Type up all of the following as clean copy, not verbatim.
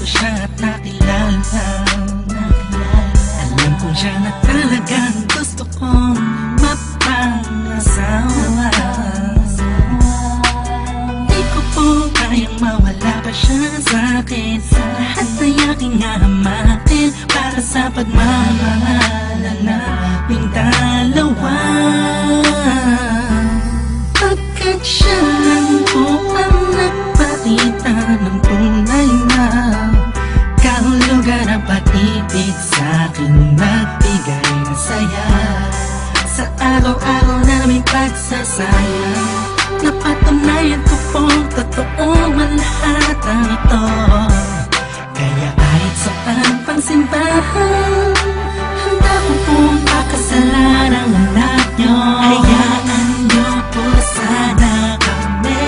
ko siya at nakilala. Alam kong siya na talagang gusto kong mapangasawa. Di ko po kayang mawala pa siya sa'kin. Lahat ay aking hahamakin para sa pagmamahalan naming dalawa. Pagkat siya lang po ang nagpakita ng tunay na kahulugan ng pag-ibig sa'kin, nagbigay ng saya sa araw-araw naming pagsasayang. Napatunayan ko pong totoo ang lahat ng ito. Kaya kahit saan pang simbahan, handa ko pong pakasalan ang anak nyo. Hayaan nyo po sana kami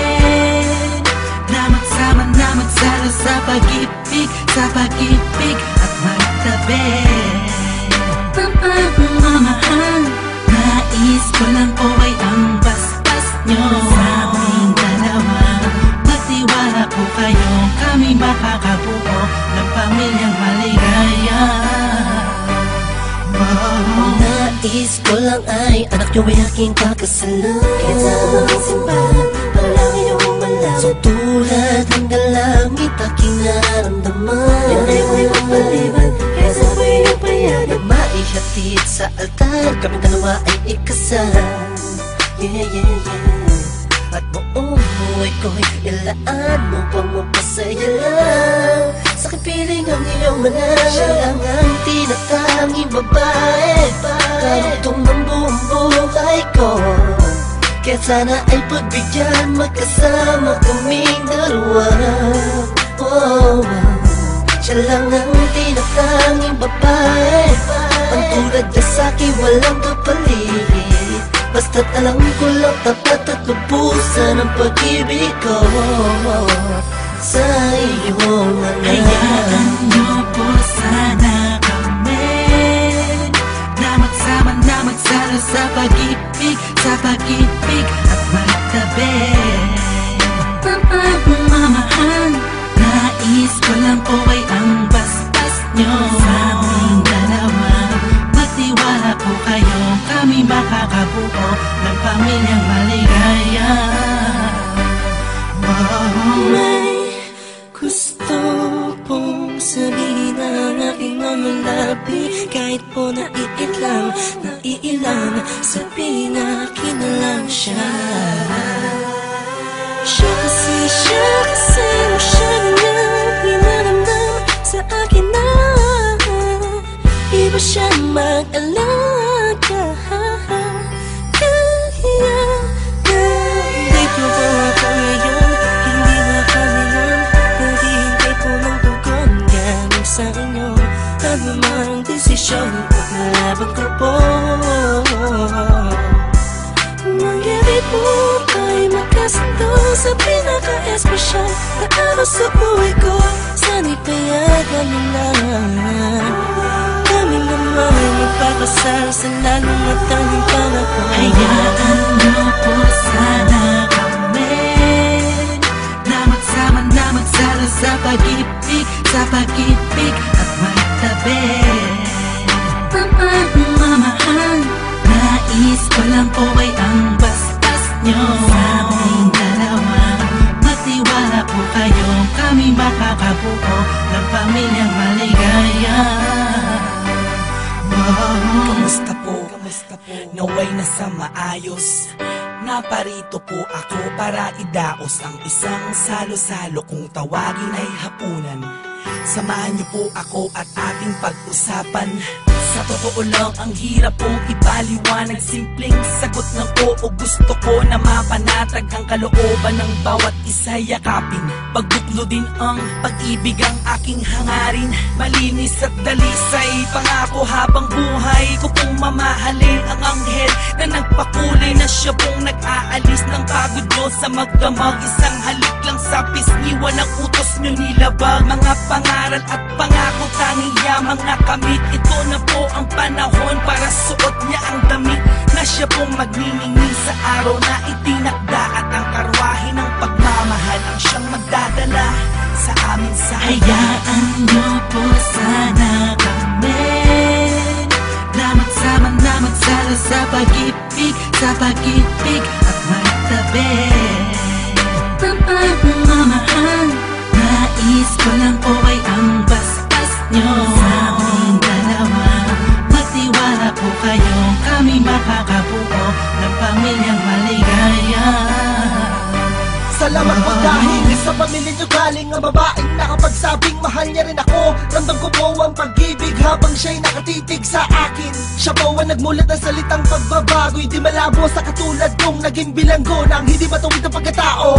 na magsama na magsalo sa pag-ibig, sa pag-ibig at magtabi. Mapagmamahal, nais ko lang po ay ang basbas nyo sa aming dalawa. Magtiwala po kayo, kami makakabuo ng pamilyang maligaya. Nais ko lang ay anak nyo ay aking pakasalan. Kahit saan maging simbahan, para lang inyong malaman. So tulad ng dalangit aking naramdaman, yan ay huwag mapaliban, kaya sa ko inyong payagan. Maihatid sa altar, kami dalawa ay ikasal. Yeah, yeah, yeah. At buong buhay ko'y ilaan mo pang mapasaya lang. Sa aking piling ang iyong manang, siya lang ang tinatanging babae, karugtong ng buong buhay ko. Kaya sana ay pagbigyan, magkasama kaming dalawa. Oh, siya lang ang tinatanging babae, ang tulad niya sa'kin walang kapalit. Basta't alam ko lang tapat at lubusan ang pag-ibig ko sa iyong anak. Hayaan nyo po sana kami na magsama na magsalo sa pag-ibig, sa pag-ibig at magtabi. Mapagmamahal, nais ko lang po ay ang basbas nyo sa aming dalawa. Magtiwala po kayo, kami makakabuo ng pamilyang maligaya. May gusto pong sabihin ang aking mga labi, kahit po naiilang, sabihin akin na lang siya. Siya kasi mo siya na pinaramdam sa akin na iba siya mag-alaga. Dito po ako ngayon, hindi na kami lang naghihintay po ng tugon galing sa inyo. Ano mang desisyon, paglalabag ko po. Mangyari po ay magkasundo sa pinaka-espesyal na araw sa buhay ko. Sana'y payagan mo lang kami naman magpapasal sa lalong matanging pangako. Hayaan nyo po sana kami na magsama na magsalo sa pag-ibig, sa pag-ibig at magtabi. Mapagmamahal, nais ko lang po ay ang basbas nyo sa aming dalawa. Magtiwala po kayo, kami makakabuo ng pamilyang maligaya. Kamusta po? Naway nasa maayos. Naparito po ako para idaos ang isang salo-salo kung tawagin ay hapunan. Samahan niyo po ako at ating pag-usapan. Sa totoo lang, ang hirap pong ipaliwanag. Simpleng sagot ng oo, gusto ko na mapanatag ang kalooban ng bawat isa yakapin. Pagbuklo din ang pag-ibig ang aking hangarin. Malinis at dalisay, pangako habang buhay ko pong mamahalin ang anghel na nagpakulay na siya pong nag-aalis ng pagod nyo sa magdamag. Isang halik lang sa pisngiwan ng utos nyo nilabag. Mga pangaral at pangako tanging yamang nakamit. Ito na po ang panahon para suot niya ang damit na siya pong magniningning sa araw na itinakda. At ang karwahe ng pagmamahal ang siyang magdadala sa amin sa hayaan nyo po sana kami na magsama na magsalo sa pag-ibig at magtabi. Pagmamahal, nais ko lang po ay ang basbas nyo sa aming dalawa. Magtiwala po kayo, kami makakabuo ng pamilyang maligaya. Salamat po dahil sa pamilya nyo galing ang babaeng nakapagsabing mahal niya rin ako. Ramdam ko po ang pag-ibig habang siya'y nakatitig sa akin. Siya po ang nagmulat ng salitang pagbabago'y di malabo sa katulad kong naging bilanggo ng hindi matuwid ang pagkatao.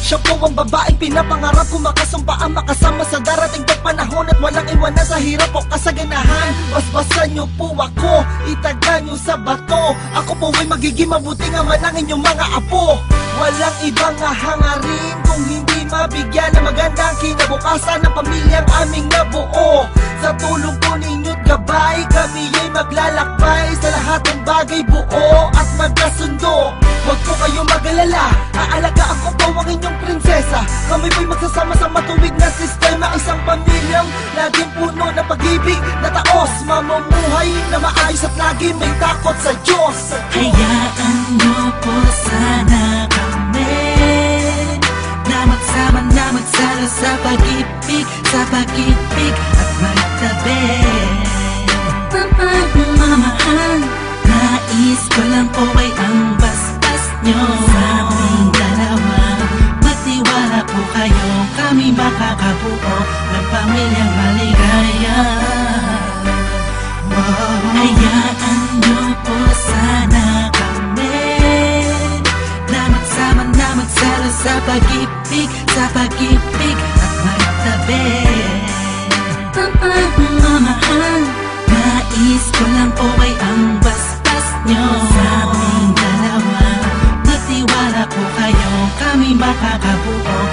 Siya po ang babaeng pinapangarap ko makasumpaan makasama sa darating na panahon at walang iwanan sa hirap o kasaganahan. Basbasan niyo po ako, itagan niyo sa bato. Ako po ay magiging mabuting ama ng inyong mga apo. Walang ibang hangarin kung hindi mabigyan ng magandang kinabukasan ng pamilyang aming nabuo. Sa tulong po ninyo't gabay, kami ay maglalakbay sa lahat ng bagay buo at magkasundo. Huwag po kayo mag-alala, aalagaan ko po ang inyong prinsesa. Kami po'y magsasama sa matuwid na sistema, isang pamilyang laging puno ng pag-ibig na taos, mamumuhay na maayos at lagi may takot sa Diyos. Hayaan nyo po sana kami na magsama na magsalo sa pag-ibig at magtabi. Pagmamahal, nais ko lang po ay ang basbas nyo sa aming dalawa. Magtiwala po kayo, kami makakabuo ng pamilyang maligaya. Hayaan nyo po sana kami na magsama na magsalo sa pag-ibig at magtabi. Pagmamahal, nais ko lang po ay ang basbas nyo sa aming dalawa. Magtiwala po kayo, kami makakabuo